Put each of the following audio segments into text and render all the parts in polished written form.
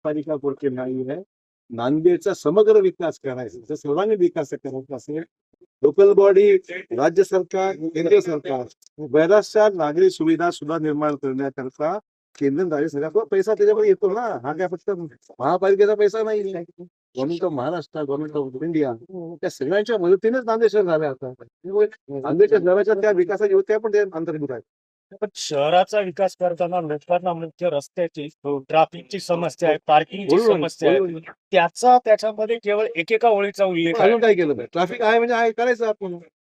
महापालिका पुरते नाही आहे. नांदेडचा समग्र विकास करायचा, जर सर्वांनी विकास करायचा असेल, लोकल बॉडी, राज्य सरकार, केंद्र सरकार, बऱ्याचशा नागरी सुविधा सुद्धा निर्माण करण्याकरता केंद्र राज्य सरकार पैसा त्याच्यामध्ये येतो ना. हा काय फक्त महापालिकेचा पैसा नाही, government of Maharashtra, government of India, त्या सगळ्यांच्या मदतीनेच नांदेड शहर झाले. आता नांदेडच्या शहराच्या त्या विकासाच्या होत्या पण ते अंतर्भूत आहेत. पण शहराचा विकास करताना लोकांना मुख्य रस्त्याची ट्रॅफिकची समस्या आहे, पार्किंगची समस्या आहे, त्याच्यामध्ये केवळ एकेका ओळीचा उल्लेख आहे. अजून काय केलं पाहिजे? ट्रॅफिक आहे म्हणजे आहे, करायचं आपण.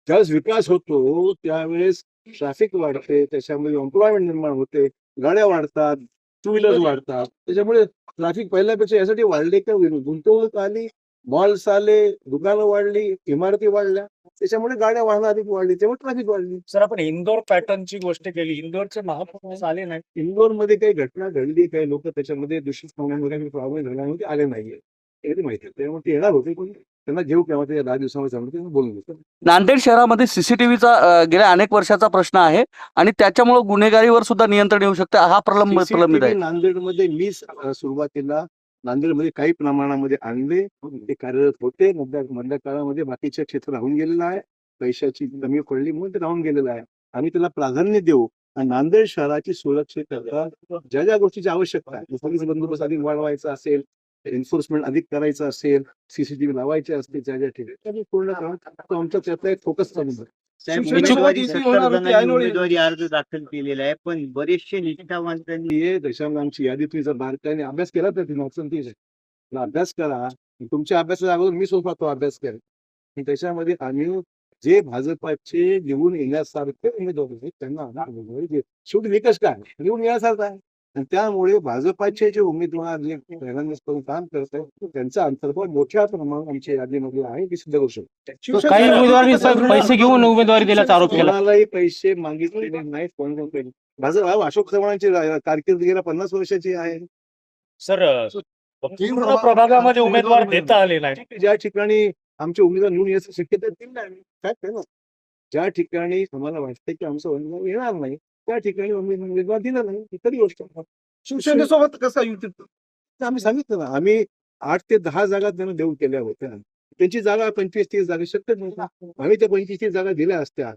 ज्यावेळेस विकास होतो त्यावेळेस ट्रॅफिक वाढते, त्याच्यामध्ये एम्प्लॉयमेंट निर्माण होते, गाड्या वाढतात, टू व्हीलर वाढतात, त्याच्यामुळे ट्रॅफिक पहिल्यापेक्षा यासाठी वाढले का गुंतवणूक आली, मॉल्स आले, दुकानं वाढली, इमारती वाढल्या, त्याच्यामुळे गाड्या वाहनं अधिक वाढली, त्यामुळे ट्रॅफिक वाढली. सर, आपण इंदोर पॅटर्नची गोष्ट केली, इंदोरचे महापौर आले नाही. इंदोरमध्ये काही घटना घडली, काही लोक त्याच्यामध्ये दूषित पाण्यामध्ये प्रॉब्लेम झाल्यामुळे आले नाहीये, हे माहिती आहे. त्यामुळे ते येणार होते, पण त्यांना घेऊ केव्हा ते 10 दिवसामध्ये बोलून घेतो. नांदेड शहरामध्ये सीसीटीव्हीचा गेल्या अनेक वर्षाचा प्रश्न आहे आणि त्याच्यामुळे गुन्हेगारीवर सुद्धा नियंत्रण येऊ शकते. हा प्रलंबित आहे. नांदेडमध्ये मी सुरुवातीला नांदेडमध्ये काही प्रमाणामध्ये आणले, ते कार्यरत होते. मधल्या काळामध्ये बाकीचे क्षेत्र राहून गेलेलं आहे, पैशाची कमी पडली म्हणून ते राहून गेलेलं आहे. आम्ही त्याला प्राधान्य देऊ आणि नांदेड शहराची सुरक्षितता ज्या ज्या गोष्टीची आवश्यकता आहे, पोलीस बंदोबस्त अधिक वाढवायचा असेल, एन्फोर्समेंट अधिक करायचं असेल, सीसीटीव्ही लावायचे असतील, ज्या ज्या ठिकाणी पूर्ण आमचा त्यातला एक फोकस चालू आहे. उमेदवारी अर्ज दाखल केलेला आहे, पण बरेचसे निष्ठावंतांनी त्याच्यामध्ये आमची यादी तुम्ही जर बारकाईने अभ्यास केला तर अभ्यास करा. तुमच्या अभ्यासाच्या अगोदर मी स्वतः तो अभ्यास करेन. त्याच्यामध्ये आम्ही जे भाजपाचे निवडून येण्यासारखे उमेदवार आहेत त्यांना शेवटी निकष काय निवडून येण्यासारखा आहे. आणि त्यामुळे भाजपाचे जे उमेदवार जे करून काम करत आहेत त्यांचा अंतर्भाव मोठ्या प्रमाणात आमच्या यादीमध्ये आहे, की सिद्ध करू शकतो. काही उमेदवारांनी पैसे घेऊन उमेदवारी दिल्याचा आरोप केला. कोणालाही पैसे मागितलेले नाहीत. कोण भाजप अशोक चव्हाणांची कारकीर्द गेल्या 50 वर्षाची आहे. सर, पूर्ण प्रभागामध्ये उमेदवार देता आले नाही. ज्या ठिकाणी आमचे उमेदवार निवडून यायची शक्यता दिली नाही, काय ना, ज्या ठिकाणी आम्हाला वाटतं की आमचा उमेदवार येणार नाही त्या ठिकाणी उमेदवार दिला नाही, इतरी गोष्ट. शिवसेनेसोबत कसा युती आम्ही सांगितलं ना, आम्ही 8 ते 10 जागा त्यांना देऊ केल्या होत्या. त्यांची जागा 25-30 जागा शक्य नव्हता. आम्ही त्या 25-30 जागा दिल्या असत्या.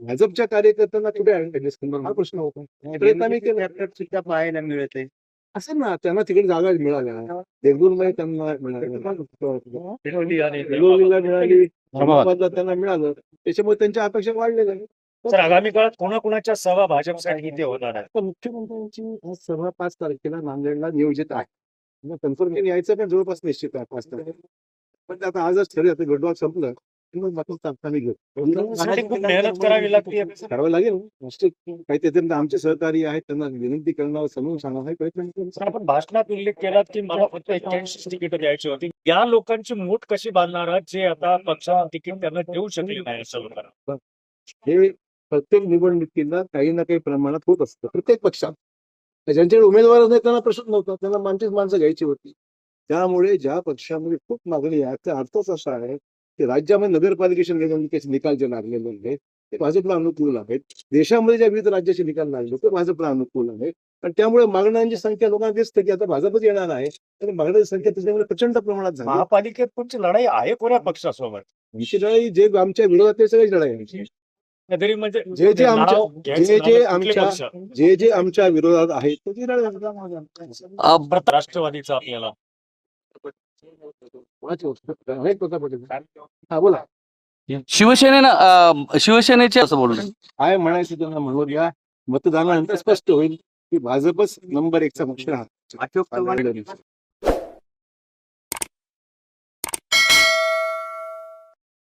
भाजपच्या कार्यकर्त्यांना कुठे हा प्रश्न होता. सुद्धा पाहायला मिळत आहे. असं ना, त्यांना तिकडे जागा मिळाल्या, देगलूरमध्ये त्यांना मिळाली, धर्माबादला त्यांना मिळालं, त्याच्यामुळे त्यांच्या अपेक्षा वाढलेल्या आहेत. सर, आगामी काळात कोणाकोणाच्या सभा भाजपसाठी इथे होणार आहे? तर मुख्यमंत्र्यांची सभा 5 तारखेला नांदेडला नियोजित आहे. कन्फर्मेशन यायचं पण जवळपास निश्चित आहे 5 तारखेला. पण आता आजच ठरलं, आता गडवाल संपलं खूप मेहनत करावी लागते, करावं लागेल. काही त्याच्यानंतर आमचे सहकारी आहेत त्यांना विनंती करणं, समजून सांगणं प्रयत्न. आपण भाषणात उल्लेख केला की मला फक्त 81 तिकीट द्यायची होती. या लोकांची मूठ कशी बांधणार आहात जे आता पक्षाला तिकीट त्यांना देऊ शकले नाही असं लोकांना? हे प्रत्येक निवडणुकीला काही ना काही प्रमाणात होत असतं प्रत्येक पक्षात. ज्यांच्याकडे उमेदवार नाही त्यांना प्रश्न नव्हता, त्यांना आमचीच माणसं घ्यायची होती. त्यामुळे ज्या पक्षामध्ये खूप मागणी आहे त्या अर्थच असा आहे की राज्यामध्ये नगरपालिकेच्या निवडणुकीचे निकाल जे लागलेले आहेत ते भाजपला अनुकूल आहेत. देशामध्ये ज्या विविध राज्याचे निकाल लागले ते भाजपला अनुकूल आहेत. आणि त्यामुळे मागण्यांची संख्या लोकांना दिसते की आता भाजपच येणार आहे, तर मागण्याची संख्या त्याच्यामुळे प्रचंड प्रमाणात झाली. महापालिकेत तुमची लढाई आहे कोण्या पक्षासोबत? आमची लढाई जे आमच्या विरोधात ते सगळी लढाई आहे. तरी म्हणजे जे आमच्या विरोधात आहे त्याची लढाई. राष्ट्रवादीचा आपल्याला हा बोला. शिवसेनेचे असं बोललं काय म्हणायचं त्यांना म्हणू द्या. मतदानानंतर स्पष्ट होईल की भाजपच नंबर 1चा पक्ष राहतो.